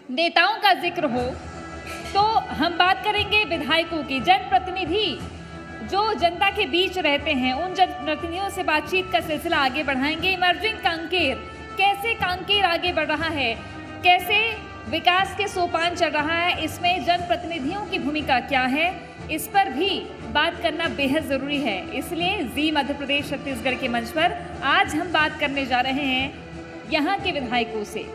नेताओं का जिक्र हो तो हम बात करेंगे विधायकों की। जनप्रतिनिधि जो जनता के बीच रहते हैं, उन जनप्रतिनिधियों से बातचीत का सिलसिला आगे बढ़ाएंगे। इमर्जिंग कांकेर, कैसे कांकेर आगे बढ़ रहा है, कैसे विकास के सोपान चल रहा है, इसमें जनप्रतिनिधियों की भूमिका क्या है, इस पर भी बात करना बेहद ज़रूरी है। इसलिए जी मध्य प्रदेश छत्तीसगढ़ के मंच पर आज हम बात करने जा रहे हैं यहाँ के विधायकों से।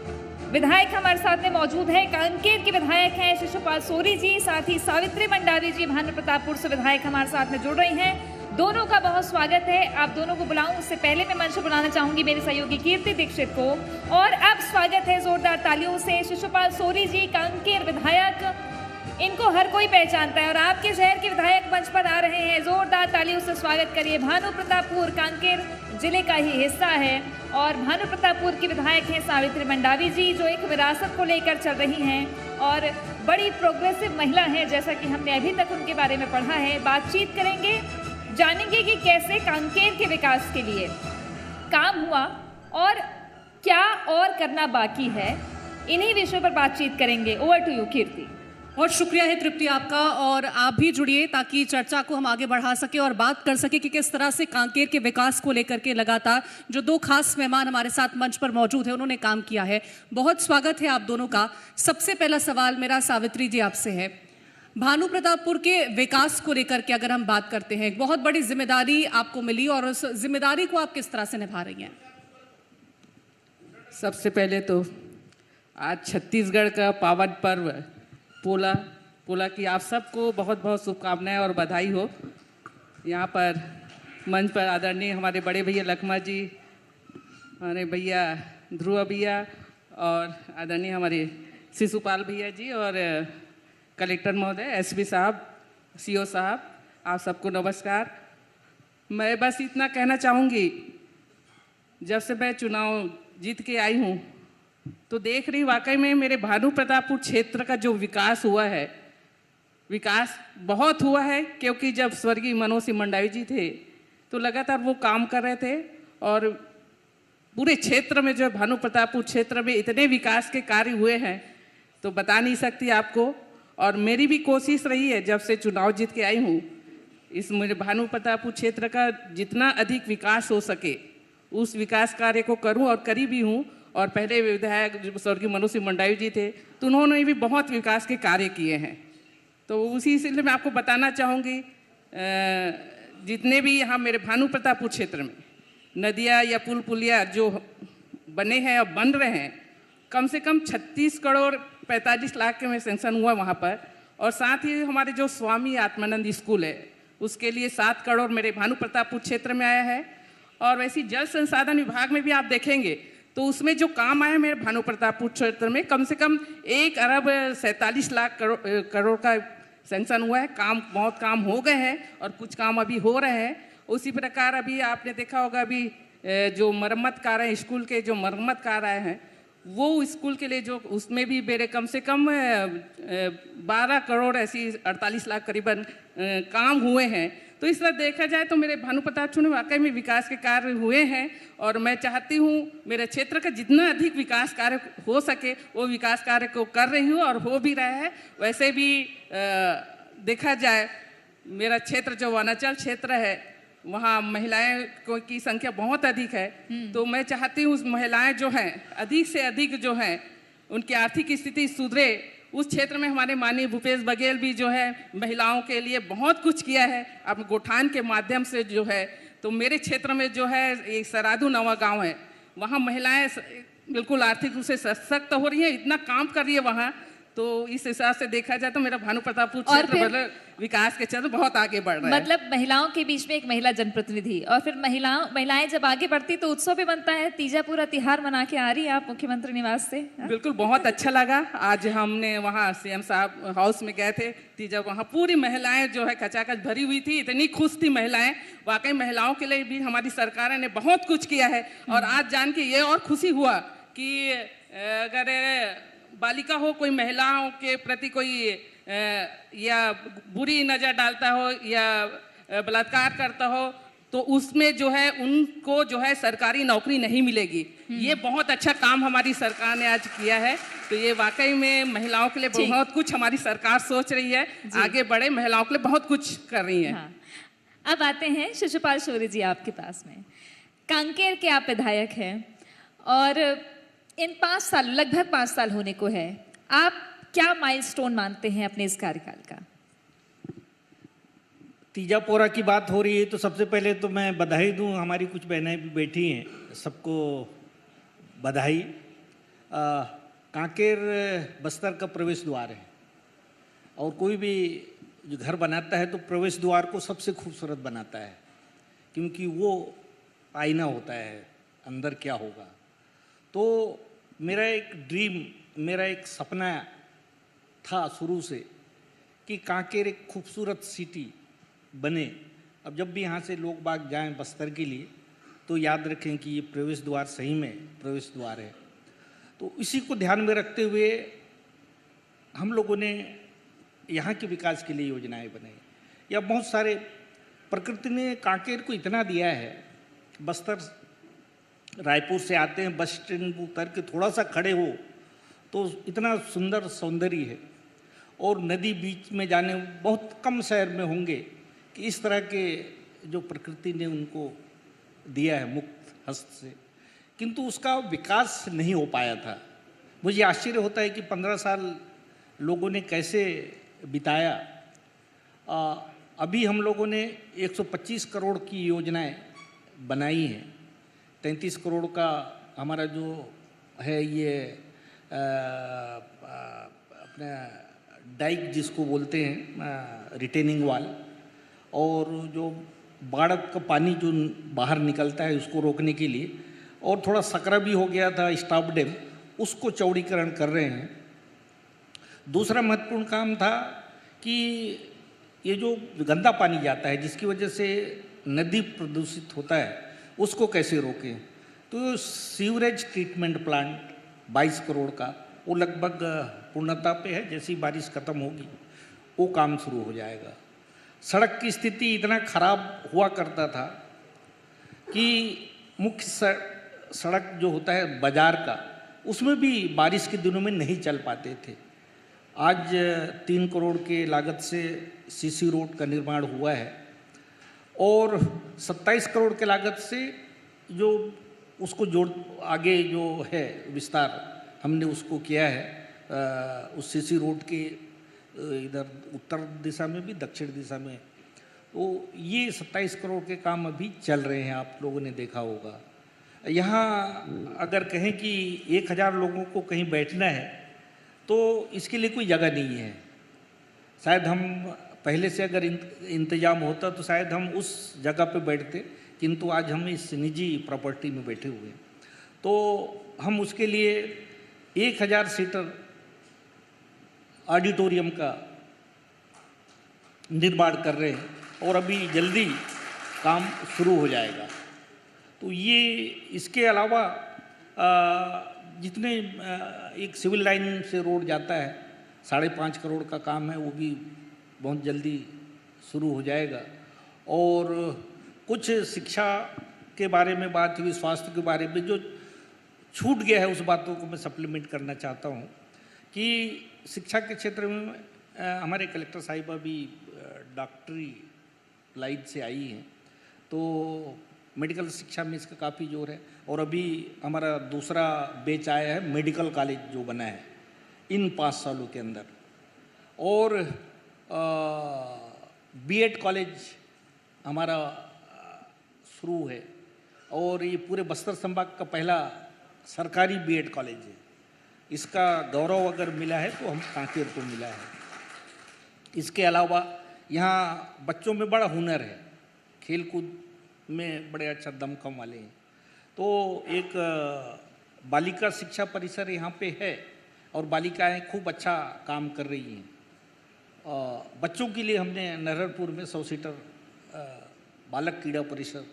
विधायक हमारे साथ में मौजूद है, कांकेर के विधायक हैं शिशुपाल सोरी जी, साथ ही सावित्री मंडावी जी भानु प्रतापपुर से विधायक हमारे साथ में जुड़ रही हैं। दोनों का बहुत स्वागत है। आप दोनों को बुलाऊं उससे पहले मैं मंच पर बुलाना चाहूंगी मेरे सहयोगी कीर्ति दीक्षित को। और अब स्वागत है जोरदार तालियों से शिशुपाल सोरी जी, कांकेर विधायक, इनको हर कोई पहचानता है और आपके शहर के विधायक मंच पर आ रहे हैं। जोरदार तालियों से स्वागत करिए। भानु प्रतापपुर कांकेर जिले का ही हिस्सा है और भानु प्रतापपुर की विधायक हैं सावित्री मंडावी जी, जो एक विरासत को लेकर चल रही हैं और बड़ी प्रोग्रेसिव महिला हैं, जैसा कि हमने अभी तक उनके बारे में पढ़ा है। बातचीत करेंगे, जानेंगे कि कैसे कांकेर के विकास के लिए काम हुआ और क्या और करना बाकी है। इन्हीं विषयों पर बातचीत करेंगे। ओवर टू यू कीर्ति। बहुत शुक्रिया है तृप्ति आपका, और आप भी जुड़िए ताकि चर्चा को हम आगे बढ़ा सके और बात कर सके कि किस तरह से कांकेर के विकास को लेकर के लगातार जो दो खास मेहमान हमारे साथ मंच पर मौजूद है उन्होंने काम किया है। बहुत स्वागत है आप दोनों का। सबसे पहला सवाल मेरा सावित्री जी आपसे है, भानु प्रतापपुर के विकास को लेकर के अगर हम बात करते हैं, बहुत बड़ी जिम्मेदारी आपको मिली और उस जिम्मेदारी को आप किस तरह से निभा रही हैं? सबसे पहले तो आज छत्तीसगढ़ का पावन पर्व पोला की आप सबको बहुत बहुत शुभकामनाएं और बधाई हो। यहाँ पर मंच पर आदरणीय हमारे बड़े भैया लखमा जी, हमारे भैया ध्रुव भैया और आदरणीय हमारे शिशुपाल भैया जी और कलेक्टर महोदय, एसपी साहब, सीओ साहब, आप सबको नमस्कार। मैं बस इतना कहना चाहूँगी, जब से मैं चुनाव जीत के आई हूँ तो देख रही वाकई में मेरे भानु प्रतापपुर क्षेत्र का जो विकास हुआ है, विकास बहुत हुआ है। क्योंकि जब स्वर्गीय मनोज सिंह मंडावी जी थे तो लगातार वो काम कर रहे थे और पूरे क्षेत्र में जो भानु प्रतापपुर क्षेत्र में इतने विकास के कार्य हुए हैं तो बता नहीं सकती आपको। और मेरी भी कोशिश रही है जब से चुनाव जीत के आई हूँ, इस मेरे भानु प्रतापपुर क्षेत्र का जितना अधिक विकास हो सके उस विकास कार्य को करूँ और करी भी हूँ। और पहले विधायक जो स्वर्गीय मनोज सिंह मंडावी जी थे तो उन्होंने भी बहुत विकास के कार्य किए हैं। तो उसी सिलसिले में आपको बताना चाहूँगी, जितने भी यहाँ मेरे भानु प्रतापपुर क्षेत्र में नदियाँ या पुल पुलिया जो बने हैं और बन रहे हैं, कम से कम 36 करोड़ 45 लाख के में सेंक्शन हुआ वहाँ पर। और साथ ही हमारे जो स्वामी आत्मानंद स्कूल है उसके लिए 7 करोड़ मेरे भानु प्रतापपुर क्षेत्र में आया है। और वैसी जल संसाधन विभाग में भी आप देखेंगे तो उसमें जो काम आया मेरे भानु प्रतापपुर क्षेत्र में कम से कम 1 अरब 47 लाख करोड़ का सेंक्शन हुआ है। बहुत काम हो गए हैं और कुछ काम अभी हो रहे हैं। उसी प्रकार अभी आपने देखा होगा, अभी जो मरम्मत कार्य हैं, स्कूल के जो मरम्मत कार्य हैं, वो स्कूल के लिए जो उसमें भी मेरे कम से कम 12 करोड़ ऐसी 48 लाख करीबन काम हुए हैं। तो इस तरह देखा जाए तो मेरे भानु प्रतापपुर में वाकई में विकास के कार्य हुए हैं और मैं चाहती हूँ मेरे क्षेत्र का जितना अधिक विकास कार्य हो सके वो विकास कार्य को कर रही हूँ और हो भी रहा है। वैसे भी देखा जाए मेरा क्षेत्र जो वनांचल क्षेत्र है वहाँ महिलाएं की संख्या बहुत अधिक है। तो मैं चाहती हूँ उस महिलाएं जो हैं अधिक से अधिक जो हैं उनकी आर्थिक स्थिति सुधरे। उस क्षेत्र में हमारे माननीय भूपेश बघेल भी जो है महिलाओं के लिए बहुत कुछ किया है अब गोठान के माध्यम से जो है। तो मेरे क्षेत्र में जो है एक सरादू नवा गांव है, वहाँ महिलाएं बिल्कुल आर्थिक रूप से सशक्त हो रही हैं, इतना काम कर रही है वहाँ। तो इस हिसाब से देखा जाए तो मेरा भानु प्रतापपुर क्षेत्र विकास के क्षेत्र बहुत आगे बढ़ रहा है। मतलब महिलाओं के बीच में एक महिला जनप्रतिनिधि, और फिर महिलाएं जब आगे बढ़ती तो उत्सव भी बनता है। तीजा पूरा तिहार मना के आ रही है आप मुख्यमंत्री निवास से। बिल्कुल, बहुत अच्छा लगा। आज हमने वहाँ सीएम साहब हाउस में गए थे, तीजा वहाँ पूरी महिलाएं जो है खचाखच भरी हुई थी, इतनी खुश थी महिलाएं। वाकई महिलाओं के लिए भी हमारी सरकार ने बहुत कुछ किया है। और आज जान के ये और खुशी हुआ कि अगर बालिका हो, कोई महिलाओं के प्रति कोई या बुरी नज़र डालता हो या बलात्कार करता हो तो उसमें जो है उनको जो है सरकारी नौकरी नहीं मिलेगी। ये बहुत अच्छा काम हमारी सरकार ने आज किया है। तो ये वाकई में महिलाओं के लिए बहुत कुछ हमारी सरकार सोच रही है, आगे बढ़े, महिलाओं के लिए बहुत कुछ कर रही है। हाँ। अब आते हैं शिशुपाल शौर्य जी आपके पास में। कांकेर के आप विधायक हैं और इन 5 साल, लगभग 5 साल होने को है, आप क्या माइलस्टोन मानते हैं अपने इस कार्यकाल का? तीजा पोरा की बात हो रही है तो सबसे पहले तो मैं बधाई दूं, हमारी कुछ बहनें भी बैठी हैं, सबको बधाई। कांकेर बस्तर का प्रवेश द्वार है और कोई भी जो घर बनाता है तो प्रवेश द्वार को सबसे खूबसूरत बनाता है, क्योंकि वो आईना होता है अंदर क्या होगा। तो मेरा एक ड्रीम, मेरा एक सपना था शुरू से कि कांकेर एक खूबसूरत सिटी बने। अब जब भी यहाँ से लोग बाग जाएं बस्तर के लिए तो याद रखें कि ये प्रवेश द्वार सही में प्रवेश द्वार है। तो इसी को ध्यान में रखते हुए हम लोगों ने यहाँ के विकास के लिए योजनाएं बनाई। या बहुत सारे, प्रकृति ने कांकेर को इतना दिया है, बस्तर रायपुर से आते हैं, बस स्टैंड उतर के थोड़ा सा खड़े हो तो इतना सुंदर सौंदर्य है। और नदी बीच में जाने, बहुत कम शहर में होंगे कि इस तरह के जो प्रकृति ने उनको दिया है मुक्त हस्त से, किंतु उसका विकास नहीं हो पाया था। मुझे आश्चर्य होता है कि 15 साल लोगों ने कैसे बिताया। अभी हम लोगों ने 125 करोड़ की योजनाएं बनाई हैं। 33 करोड़ का हमारा जो है ये अपना डाइक जिसको बोलते हैं, रिटेनिंग वाल, और जो बाढ़ का पानी जो बाहर निकलता है उसको रोकने के लिए, और थोड़ा सकरा भी हो गया था स्टॉप डैम, उसको चौड़ीकरण कर रहे हैं। दूसरा महत्वपूर्ण काम था कि ये जो गंदा पानी जाता है जिसकी वजह से नदी प्रदूषित होता है, उसको कैसे रोकें। तो सीवरेज ट्रीटमेंट प्लांट 22 करोड़ का, वो लगभग पूर्णता पे है, जैसी बारिश खत्म होगी वो काम शुरू हो जाएगा। सड़क की स्थिति इतना खराब हुआ करता था कि मुख्य सड़क जो होता है बाजार का, उसमें भी बारिश के दिनों में नहीं चल पाते थे। आज 3 करोड़ के लागत से सीसी रोड का निर्माण हुआ है और 27 करोड़ के लागत से जो उसको जोड़ आगे जो है विस्तार हमने उसको किया है उस सीसी रोड के इधर उत्तर दिशा में भी दक्षिण दिशा में। तो ये 27 करोड़ के काम अभी चल रहे हैं, आप लोगों ने देखा होगा। यहाँ अगर कहें कि 1000 लोगों को कहीं बैठना है तो इसके लिए कोई जगह नहीं है। शायद हम पहले से अगर इंतजाम होता तो शायद हम उस जगह पे बैठते, किंतु आज हम इस निजी प्रॉपर्टी में बैठे हुए हैं। तो हम उसके लिए 1000 सीटर ऑडिटोरियम का निर्माण कर रहे हैं और अभी जल्दी काम शुरू हो जाएगा। तो ये इसके अलावा जितने एक सिविल लाइन से रोड जाता है 5.5 करोड़ का काम है, वो भी बहुत जल्दी शुरू हो जाएगा। और कुछ शिक्षा के बारे में बात हुई, स्वास्थ्य के बारे में जो छूट गया है उस बातों को मैं सप्लीमेंट करना चाहता हूँ कि शिक्षा के क्षेत्र में हमारे कलेक्टर साहिबा भी डॉक्टरी लाइन से आई हैं, तो मेडिकल शिक्षा में इसका काफ़ी जोर है। और अभी हमारा दूसरा बैच आया है, मेडिकल कॉलेज जो बना है इन 5 सालों के अंदर, और बीएड कॉलेज हमारा शुरू है। और ये पूरे बस्तर संभाग का पहला सरकारी बीएड कॉलेज है। इसका गौरव अगर मिला है तो हम कांकेर को मिला है। इसके अलावा यहाँ बच्चों में बड़ा हुनर है, खेल कूद में बड़े अच्छा दमखम वाले हैं। तो एक बालिका शिक्षा परिसर यहाँ पे है और बालिकाएं खूब अच्छा काम कर रही हैं। बच्चों के लिए हमने नरहरपुर में 100 सीटर बालक क्रीड़ा परिसर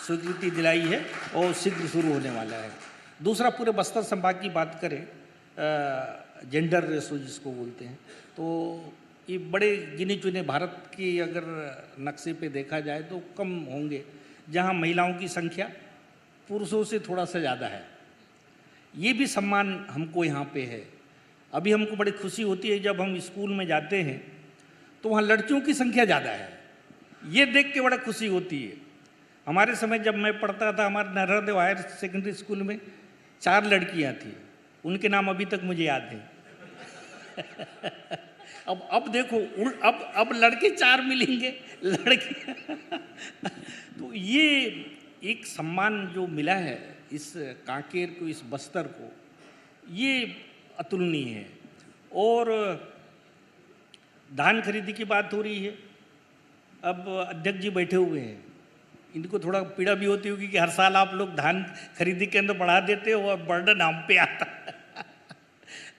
स्वीकृति दिलाई है और शीघ्र शुरू होने वाला है। दूसरा, पूरे बस्तर संभाग की बात करें, जेंडर रेशो जिसको बोलते हैं, तो ये बड़े गिने चुने भारत की अगर नक्शे पे देखा जाए तो कम होंगे, जहाँ महिलाओं की संख्या पुरुषों से थोड़ा सा ज़्यादा है। ये भी सम्मान हमको यहाँ पे है। अभी हमको बड़ी खुशी होती है जब हम स्कूल में जाते हैं तो वहाँ लड़कियों की संख्या ज़्यादा है, ये देख के बड़ा खुशी होती है। हमारे समय जब मैं पढ़ता था, हमारे नरहरदेव हायर सेकेंडरी स्कूल में 4 लड़कियाँ थी, उनके नाम अभी तक मुझे याद हैं। अब देखो अब लड़के 4 मिलेंगे, लड़की तो ये एक सम्मान जो मिला है इस कांकेर को, इस बस्तर को, ये अतुलनीय है। और धान खरीदी की बात हो रही है। अब अध्यक्ष जी बैठे हुए हैं, इनको थोड़ा पीड़ा भी होती होगी कि हर साल आप लोग धान खरीदी के अंदर बढ़ा देते हो और बर्डन हम पे आता है।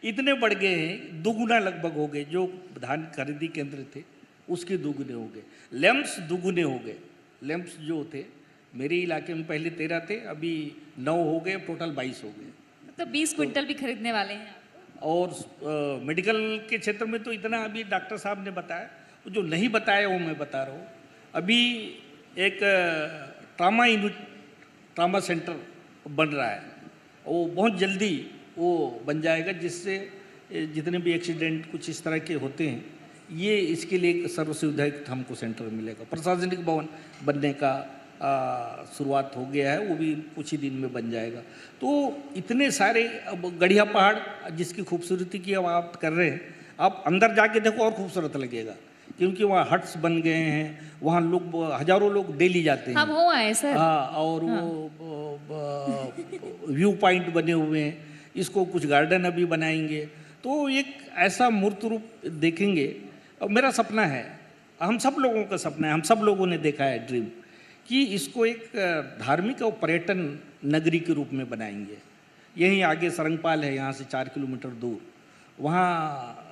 इतने बढ़ गए हैं, दुगुना लगभग हो गए, जो धान खरीदी केंद्र थे उसके दुगुने हो गए। लैंप्स दुगुने हो गए। लैंप्स जो थे मेरे इलाके में पहले 13 थे, अभी 9 हो गए, टोटल 22 हो गए। तो 20 क्विंटल भी खरीदने वाले हैं। और मेडिकल के क्षेत्र में तो इतना अभी डॉक्टर साहब ने बताया, जो नहीं बताया वो मैं बता रहा हूँ। अभी एक ट्रामा सेंटर बन रहा है, वो बहुत जल्दी वो बन जाएगा, जिससे जितने भी एक्सीडेंट कुछ इस तरह के होते हैं, ये इसके लिए एक सर्व सुविधायुक्त हमको सेंटर मिलेगा। प्रशासनिक भवन बनने का शुरुआत हो गया है, वो भी कुछ ही दिन में बन जाएगा। तो इतने सारे, अब गढ़िया पहाड़ जिसकी खूबसूरती की आप बात कर रहे हैं, आप अंदर जाके देखो और खूबसूरत लगेगा, क्योंकि वहाँ हट्स बन गए हैं, वहाँ लोग हजारों लोग डेली जाते हैं। हम हो आए सर। हाँ, और वो व्यू पॉइंट बने हुए हैं, इसको कुछ गार्डन अभी बनाएंगे, तो एक ऐसा मूर्त रूप देखेंगे। और मेरा सपना है, हम सब लोगों का सपना है, हम सब लोगों ने देखा है ड्रीम, कि इसको एक धार्मिक और पर्यटन नगरी के रूप में बनाएंगे। यहीं आगे सरंगपाल है, यहाँ से 4 किलोमीटर दूर, वहाँ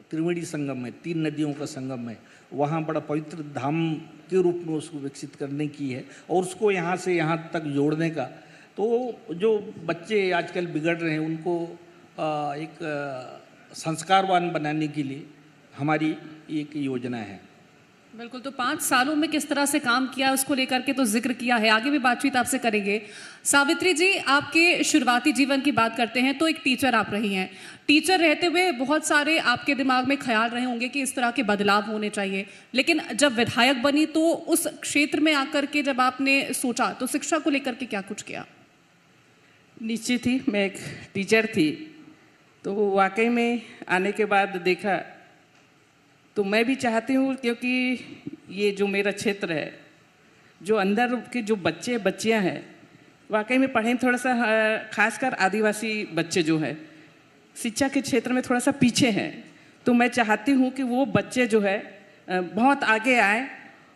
त्रिवेणी संगम है, 3 नदियों का संगम है, वहाँ बड़ा पवित्र धाम के रूप में उसको विकसित करने की है, और उसको यहाँ से यहाँ तक जोड़ने का। तो जो बच्चे आजकल बिगड़ रहे हैं उनको एक संस्कारवान बनाने के लिए हमारी एक योजना है। बिल्कुल। तो 5 सालों में किस तरह से काम किया उसको लेकर के तो जिक्र किया है, आगे भी बातचीत आपसे करेंगे। सावित्री जी, आपके शुरुआती जीवन की बात करते हैं तो एक टीचर आप रही हैं। टीचर रहते हुए बहुत सारे आपके दिमाग में ख्याल रहे होंगे कि इस तरह के बदलाव होने चाहिए, लेकिन जब विधायक बनी तो उस क्षेत्र में आकर के जब आपने सोचा तो शिक्षा को लेकर के क्या कुछ किया? निश्चित ही मैं एक टीचर थी, तो वाकई में आने के बाद देखा तो मैं भी चाहती हूँ, क्योंकि ये जो मेरा क्षेत्र है, जो अंदर के जो बच्चे बच्चियाँ हैं, वाकई में पढ़े थोड़ा सा, खासकर आदिवासी बच्चे जो हैं शिक्षा के क्षेत्र में थोड़ा सा पीछे हैं। तो मैं चाहती हूँ कि वो बच्चे जो है बहुत आगे आए।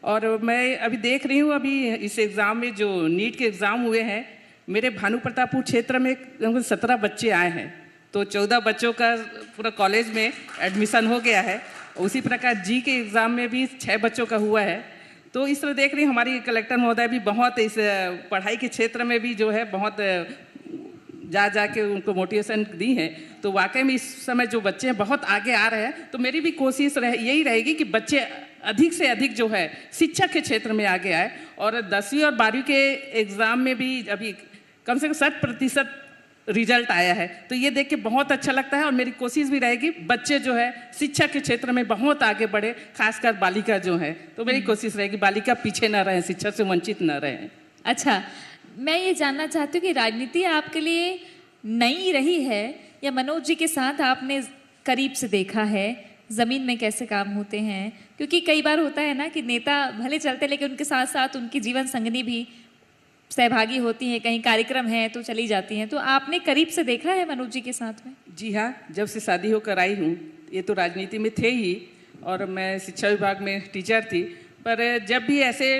और मैं अभी देख रही हूँ, अभी इस एग्ज़ाम में जो नीट के एग्ज़ाम हुए हैं, मेरे भानु प्रतापपुर क्षेत्र में 17 बच्चे आए हैं, तो 14 बच्चों का पूरा कॉलेज में एडमिशन हो गया है। उसी प्रकार जी के एग्ज़ाम में भी 6 बच्चों का हुआ है। तो इस तरह देख रही हूँ हमारी कलेक्टर महोदय भी बहुत इस पढ़ाई के क्षेत्र में भी जो है बहुत जा के उनको मोटिवेशन दी है। तो वाकई में इस समय जो बच्चे हैं बहुत आगे आ रहे हैं। तो मेरी भी कोशिश यही रहेगी कि बच्चे अधिक से अधिक जो है शिक्षा के क्षेत्र में आगे आए। और 10वीं और 12वीं के एग्ज़ाम में भी अभी कम से कम 60% रिजल्ट आया है, तो ये देख के बहुत अच्छा लगता है। और मेरी कोशिश भी रहेगी बच्चे जो है शिक्षा के क्षेत्र में बहुत आगे बढ़े, खासकर बालिका जो है। तो मेरी कोशिश रहेगी बालिका पीछे ना रहे, शिक्षा से वंचित ना रहे। अच्छा, मैं ये जानना चाहती हूँ कि राजनीति आपके लिए नई रही है या मनोज जी के साथ आपने करीब से देखा है ज़मीन में कैसे काम होते हैं? क्योंकि कई बार होता है ना कि नेता भले चलते लेकिन उनके साथ साथ उनकी जीवन संगनी भी सहभागी होती हैं, कहीं कार्यक्रम है तो चली जाती हैं। तो आपने करीब से देखा है मनोज जी के साथ में? जी हाँ, जब से शादी होकर आई हूँ, ये तो राजनीति में थे ही, और मैं शिक्षा विभाग में टीचर थी, पर जब भी ऐसे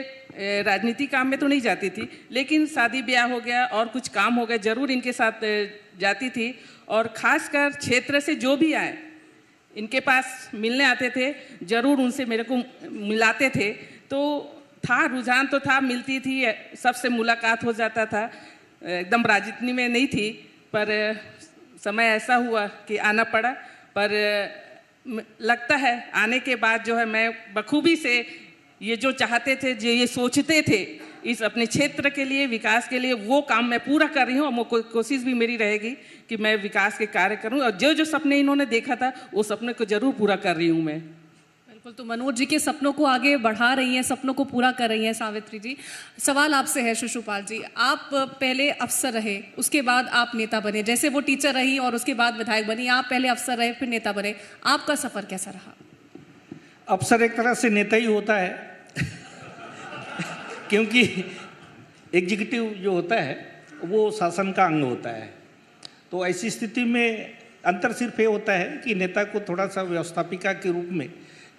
राजनीति काम में तो नहीं जाती थी, लेकिन शादी ब्याह हो गया और कुछ काम हो गया, ज़रूर इनके साथ जाती थी। और ख़ासकर क्षेत्र से जो भी आए इनके पास मिलने आते थे, ज़रूर उनसे मेरे को मिलाते थे। तो था रुझान तो था, मिलती थी, सबसे मुलाकात हो जाता था। एकदम राजनीति में नहीं थी, पर समय ऐसा हुआ कि आना पड़ा। पर लगता है आने के बाद जो है मैं बखूबी से ये जो चाहते थे, जो ये सोचते थे, इस अपने क्षेत्र के लिए, विकास के लिए वो काम मैं पूरा कर रही हूँ और कोशिश भी मेरी रहेगी कि मैं विकास के कार्य करूँ और जो जो सपने इन्होंने देखा था वो सपने को जरूर पूरा कर रही हूँ मैं। बिल्कुल, तो मनोज जी के सपनों को आगे बढ़ा रही हैं, सपनों को पूरा कर रही हैं सावित्री जी। सवाल आपसे है शिशुपाल जी, आप पहले अफसर रहे, उसके बाद आप नेता बने, जैसे वो टीचर रही और उसके बाद विधायक बनी, आप पहले अफसर रहे फिर नेता बने, आपका सफर कैसा रहा? अफसर एक तरह से नेता ही होता है क्योंकि एग्जीक्यूटिव जो होता है वो शासन का अंग होता है। तो ऐसी स्थिति में अंतर सिर्फ ये होता है कि नेता को थोड़ा सा व्यवस्थापिका के रूप में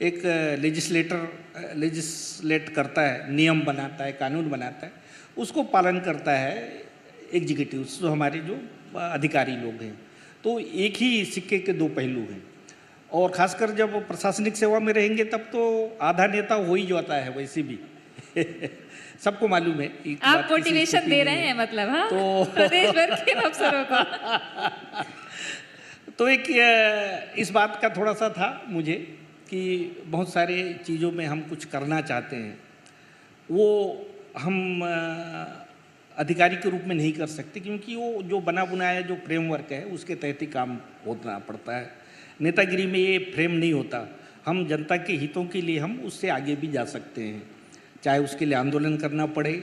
एक लेजिस्लेट करता है, नियम बनाता है, कानून बनाता है, उसको पालन करता है एग्जीक्यूटिव, जो हमारे जो अधिकारी लोग हैं। तो एक ही सिक्के के दो पहलू हैं और खासकर जब प्रशासनिक सेवा में रहेंगे तब तो आधा नेता हो ही जाता है वैसे भी सबको मालूम है। आप मोटिवेशन दे रहे हैं मतलब, हाँ, तो प्रदेश भर के अफसरों को। तो एक इस बात का थोड़ा सा था मुझे कि बहुत सारे चीज़ों में हम कुछ करना चाहते हैं, वो हम अधिकारी के रूप में नहीं कर सकते क्योंकि वो जो बना बुनाया जो फ्रेमवर्क है उसके तहत ही काम होना पड़ता है। नेतागिरी में ये फ्रेम नहीं होता। हम जनता के हितों के लिए हम उससे आगे भी जा सकते हैं, चाहे उसके लिए आंदोलन करना पड़े,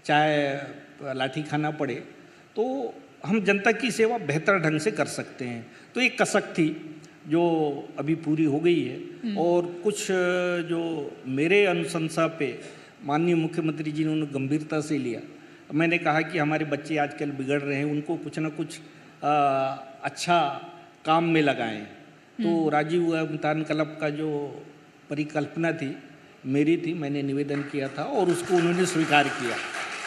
चाहे लाठी खाना पड़े, तो हम जनता की सेवा बेहतर ढंग से कर सकते हैं। तो एक कसक थी जो अभी पूरी हो गई है और कुछ जो मेरे अनुशंसा पे माननीय मुख्यमंत्री जी ने उन्होंने गंभीरता से लिया। मैंने कहा कि हमारे बच्चे आजकल बिगड़ रहे हैं, उनको कुछ ना कुछ अच्छा काम में लगाएं। तो राजीव अमितान क्लब का जो परिकल्पना थी मेरी थी, मैंने निवेदन किया था और उसको उन्होंने स्वीकार किया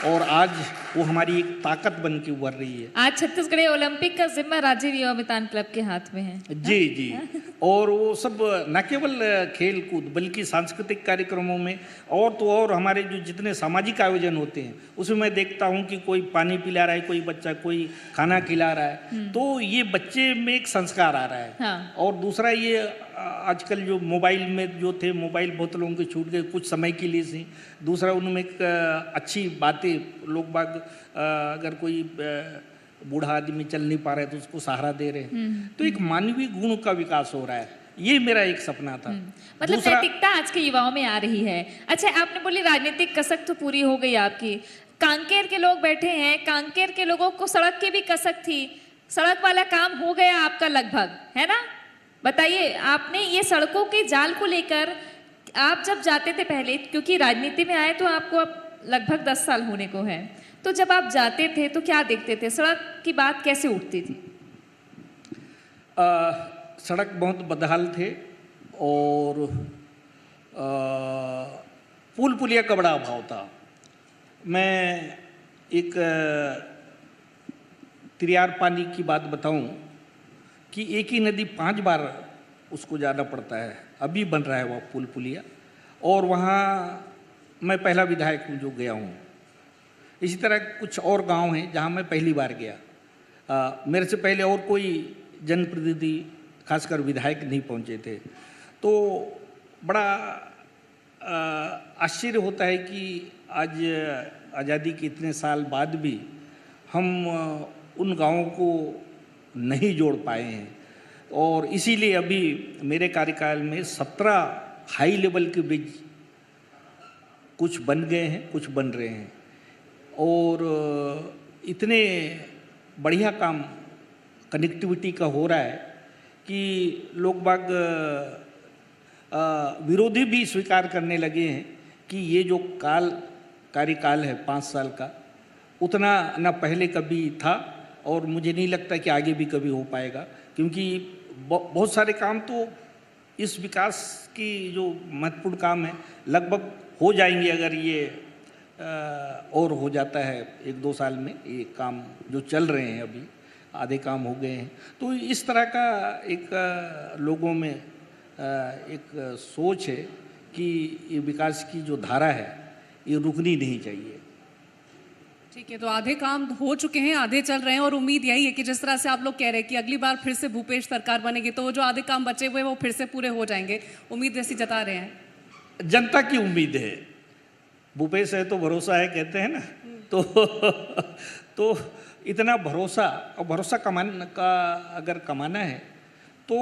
और आज वो हमारी एक ताकत बन के उभर रही है। आज छत्तीसगढ़ ओलंपिक का जिम्मा राजीव युवा मितान क्लब के हाथ में है। जी जी, और वो सब न केवल खेल कूद बल्कि सांस्कृतिक कार्यक्रमों में और तो और हमारे जो जितने सामाजिक आयोजन होते हैं उसमें मैं देखता हूँ कि कोई पानी पिला रहा है, कोई बच्चा कोई खाना खिला रहा है, तो ये बच्चे में एक संस्कार आ रहा है। हाँ। और दूसरा ये आजकल जो मोबाइल में जो थे, मोबाइल बहुत लोगों के छूट गए कुछ समय के लिए से। दूसरा उनमें एक अच्छी बातें, लोग बाग अगर कोई बूढ़ा आदमी चल नहीं पा रहा है तो उसको सहारा दे रहे हैं। तो एक मानवीय गुण का विकास हो रहा है, ये मेरा एक सपना था। मतलब नैतिकता आज के युवाओं में आ रही है। अच्छा, आपने बोली राजनीतिक कसक तो पूरी हो गई आपकी। कांकेर के लोग बैठे हैं, कांकेर के लोगों को सड़क की भी कसक थी, सड़क वाला काम हो गया आपका लगभग, है ना? बताइए, आपने ये सड़कों के जाल को लेकर आप जब जाते थे पहले, क्योंकि राजनीति में आए तो आपको अब लगभग 10 साल होने को है, तो जब आप जाते थे तो क्या देखते थे, सड़क की बात कैसे उठती थी? सड़क बहुत बदहाल थे और पुल पुलिया का बड़ा अभाव था। मैं एक तिरियार पानी की बात बताऊं कि एक ही नदी 5 बार उसको जाना पड़ता है, अभी बन रहा है वह पुल पुलिया, और वहाँ मैं पहला विधायक हूँ जो गया हूँ। इसी तरह कुछ और गांव हैं जहाँ मैं पहली बार गया। मेरे से पहले और कोई जनप्रतिनिधि खासकर विधायक नहीं पहुँचे थे। तो बड़ा आश्चर्य होता है कि आज आज़ादी के इतने साल बाद भी हम उन गांवों को नहीं जोड़ पाए हैं, और इसीलिए अभी मेरे कार्यकाल में 17 हाई लेवल के ब्रिज कुछ बन गए हैं, कुछ बन रहे हैं, और इतने बढ़िया काम कनेक्टिविटी का हो रहा है कि लोग बाग विरोधी भी स्वीकार करने लगे हैं कि ये जो कार्यकाल है 5 साल का, उतना न पहले कभी था और मुझे नहीं लगता कि आगे भी कभी हो पाएगा, क्योंकि बहुत सारे काम तो इस विकास की जो महत्वपूर्ण काम है लगभग हो जाएंगे अगर ये और हो जाता है 1-2 साल में। ये काम जो चल रहे हैं अभी आधे काम हो गए हैं। तो इस तरह का एक लोगों में एक सोच है कि ये विकास की जो धारा है ये रुकनी नहीं चाहिए। ठीक है, तो आधे काम हो चुके हैं, आधे चल रहे हैं, और उम्मीद यही है कि जिस तरह से आप लोग कह रहे हैं कि अगली बार फिर से भूपेश सरकार बनेगी तो वो जो आधे काम बचे हुए वो फिर से पूरे हो जाएंगे, उम्मीद ऐसी जता रहे हैं। जनता की उम्मीद है, भूपेश है तो भरोसा है कहते हैं ना, तो तो इतना भरोसा, और भरोसा अगर कमाना है तो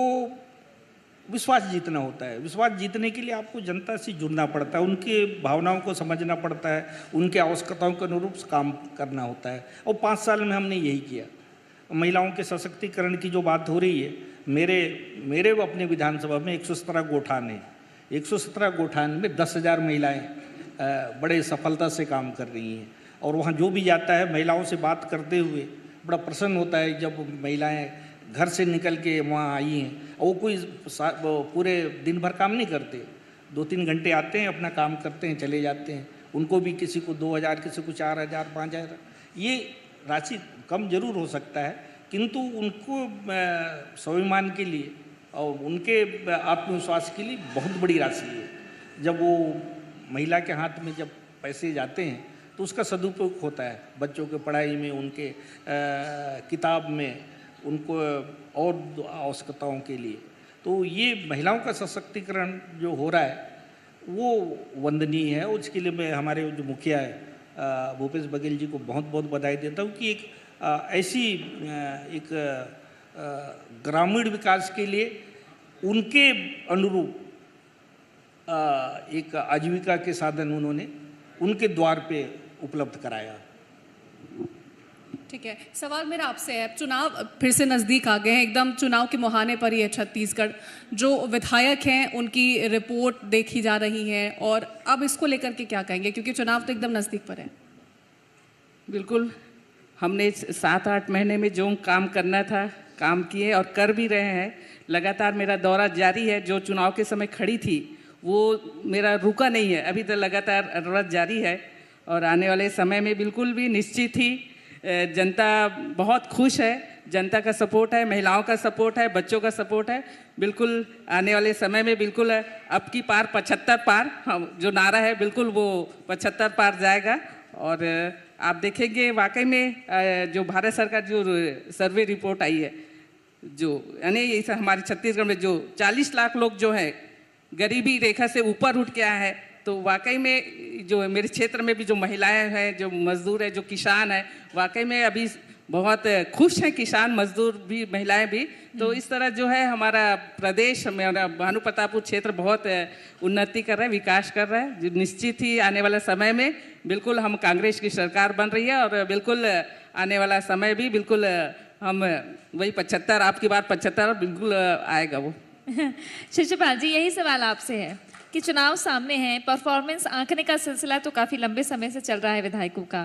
विश्वास जीतना होता है। विश्वास जीतने के लिए आपको जनता से जुड़ना पड़ता है, उनके भावनाओं को समझना पड़ता है, उनके आवश्यकताओं के अनुरूप काम करना होता है। और 5 साल में हमने यही किया। महिलाओं के सशक्तिकरण की जो बात हो रही है, मेरे अपने विधानसभा में 117 गोठान है। 117 गोठान में 10,000 महिलाएं बड़े सफलता से काम कर रही हैं। और वहाँ जो भी जाता है महिलाओं से बात करते हुए बड़ा प्रसन्न होता है जब महिलाएं घर से निकल के वहाँ आई हैं। और वो कोई पूरे दिन भर काम नहीं करते, 2-3 घंटे आते हैं, अपना काम करते हैं, चले जाते हैं। उनको भी किसी को 2,000, किसी को 4,000, 5,000, ये राशि कम जरूर हो सकता है, किंतु उनको स्वाभिमान के लिए और उनके आत्मविश्वास के लिए बहुत बड़ी राशि है। जब वो महिला के हाथ में जब पैसे जाते हैं तो उसका सदुपयोग होता है, बच्चों के पढ़ाई में, उनके किताब में, उनको और आवश्यकताओं के लिए। तो ये महिलाओं का सशक्तिकरण जो हो रहा है वो वंदनीय है। उसके लिए मैं हमारे जो मुखिया है भूपेश बघेल जी को बहुत बहुत बधाई देता हूँ कि एक ऐसी एक ग्रामीण विकास के लिए उनके अनुरूप एक आजीविका के साधन उन्होंने उनके द्वार पे उपलब्ध कराया। ठीक है, सवाल मेरा आपसे है, चुनाव फिर से नज़दीक आ गए हैं, एकदम चुनाव के मुहाने पर ही है छत्तीसगढ़। जो विधायक हैं उनकी रिपोर्ट देखी जा रही है, और अब इसको लेकर के क्या कहेंगे, क्योंकि चुनाव तो एकदम नज़दीक पर है। बिल्कुल, हमने 7-8 महीने में जो काम करना था काम किए और कर भी रहे हैं। लगातार मेरा दौरा जारी है। जो चुनाव के समय खड़ी थी वो मेरा रुका नहीं है, अभी तक लगातार दौरा जारी है। और आने वाले समय में बिल्कुल भी निश्चित ही जनता बहुत खुश है, जनता का सपोर्ट है, महिलाओं का सपोर्ट है, बच्चों का सपोर्ट है। बिल्कुल आने वाले समय में बिल्कुल अब की पार 75 पार, हम जो नारा है बिल्कुल वो 75 पार जाएगा। और आप देखेंगे वाकई में जो भारत सरकार जो सर्वे रिपोर्ट आई है, जो यानी हमारे छत्तीसगढ़ में जो 40 लाख लोग जो है गरीबी रेखा से ऊपर उठ के आए हैं, तो वाकई में जो मेरे क्षेत्र में भी जो महिलाएं हैं, जो मजदूर है, जो किसान है, वाकई में अभी बहुत खुश हैं किसान, मजदूर भी, महिलाएं भी। तो इस तरह जो है हमारा प्रदेश, हमारा भानुप्रतापपुर क्षेत्र बहुत उन्नति कर रहा है, विकास कर रहा है। निश्चित ही आने वाला समय में बिल्कुल हम कांग्रेस की सरकार बन रही है, और बिल्कुल आने वाला समय भी बिल्कुल हम वही 75, आपकी बात 75 बिल्कुल आएगा वो। शिवपाल जी, यही सवाल आपसे है कि चुनाव सामने हैं, परफॉर्मेंस आंकने का सिलसिला तो काफ़ी लंबे समय से चल रहा है विधायकों का।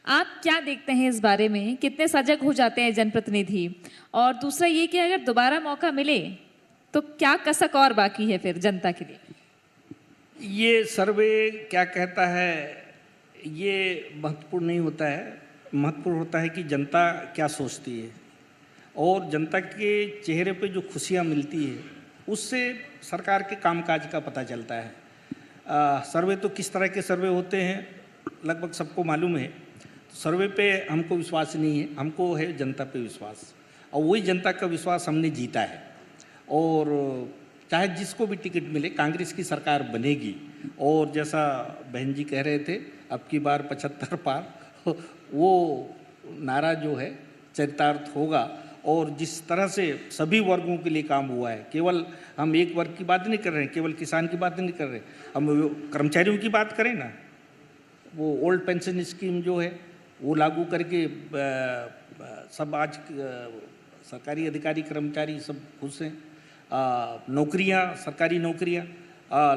आप क्या देखते हैं इस बारे में, कितने सजग हो जाते हैं जनप्रतिनिधि? और दूसरा ये कि अगर दोबारा मौका मिले तो क्या कसक और बाकी है फिर जनता के लिए? ये सर्वे क्या कहता है ये महत्वपूर्ण नहीं होता है। महत्वपूर्ण होता है कि जनता क्या सोचती है, और जनता के चेहरे पे जो खुशियाँ मिलती है उससे सरकार के कामकाज का पता चलता है। सर्वे तो किस तरह के सर्वे होते हैं लगभग सबको मालूम है। सर्वे पे हमको विश्वास नहीं है, हमको है जनता पे विश्वास, और वही जनता का विश्वास हमने जीता है। और चाहे जिसको भी टिकट मिले, कांग्रेस की सरकार बनेगी। और जैसा बहन जी कह रहे थे, अब की बार 75 पार, वो नारा जो है चरितार्थ होगा। और जिस तरह से सभी वर्गों के लिए काम हुआ है, केवल हम एक वर्ग की बात नहीं कर रहे हैं, केवल किसान की बात नहीं कर रहे, हम कर्मचारियों की बात करें ना, वो ओल्ड पेंशन स्कीम जो है वो लागू करके सब आज सरकारी अधिकारी कर्मचारी सब खुश हैं। नौकरियां, सरकारी नौकरियां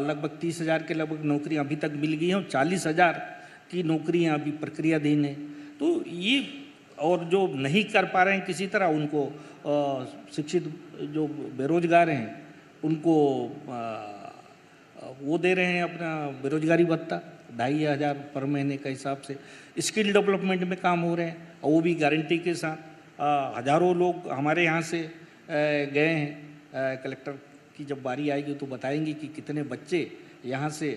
लगभग 30,000 के लगभग नौकरियां अभी तक मिल गई हैं, और 40,000 की नौकरियां अभी प्रक्रियाधीन है। तो ये, और जो नहीं कर पा रहे हैं किसी तरह, उनको शिक्षित जो बेरोजगार हैं उनको वो दे रहे हैं अपना बेरोजगारी भत्ता 2,500 पर महीने के हिसाब से। स्किल डेवलपमेंट में काम हो रहे हैं, और वो भी गारंटी के साथ। हजारों लोग हमारे यहाँ से गए हैं। कलेक्टर की जब बारी आएगी तो बताएंगे कि कितने बच्चे यहाँ से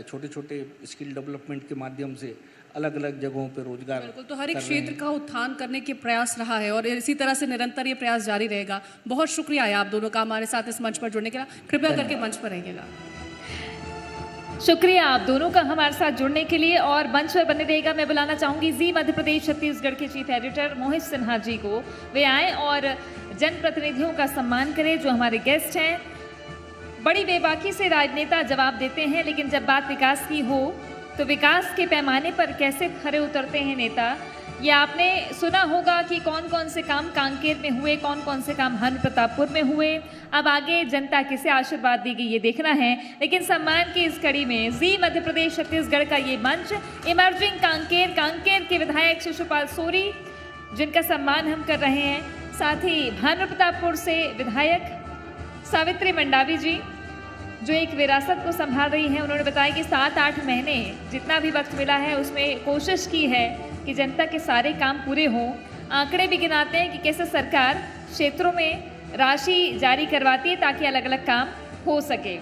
छोटे छोटे स्किल डेवलपमेंट के माध्यम से अलग अलग जगहों पे रोजगार। बिल्कुल, तो हर एक क्षेत्र का उत्थान करने के प्रयास रहा है, और इसी तरह से निरंतर ये प्रयास जारी रहेगा। बहुत शुक्रिया है आप दोनों का हमारे साथ इस मंच पर जुड़ने के लिए। कृपया करके मंच पर रहिएगा। शुक्रिया आप दोनों का हमारे साथ जुड़ने के लिए। और मंच पर बने रहेगा, मैं बुलाना चाहूंगी जी मध्य प्रदेश छत्तीसगढ़ के चीफ एडिटर मोहित सिन्हा जी को। वे आए और जनप्रतिनिधियों का सम्मान करें जो हमारे गेस्ट हैं। बड़ी बेबाकी से राजनेता जवाब देते हैं, लेकिन जब बात विकास की हो तो विकास के पैमाने पर कैसे खरे उतरते हैं नेता, ये आपने सुना होगा कि कौन कौन से काम कांकेर में हुए, कौन कौन से काम हन प्रतापपुर में हुए। अब आगे जनता किसे आशीर्वाद देगी ये देखना है। लेकिन सम्मान की इस कड़ी में जी मध्य प्रदेश छत्तीसगढ़ का ये मंच इमर्जिंग कांकेर के विधायक शिशुपाल सोरी, जिनका सम्मान हम कर रहे हैं, साथ ही भानु प्रतापपुर से विधायक सावित्री मंडावी जी जो एक विरासत को संभाल रही हैं। उन्होंने बताया कि 7-8 महीने जितना भी वक्त मिला है उसमें कोशिश की है कि जनता के सारे काम पूरे हों। आंकड़े भी गिनाते हैं कि कैसे सरकार क्षेत्रों में राशि जारी करवाती है ताकि अलग अलग काम हो सके।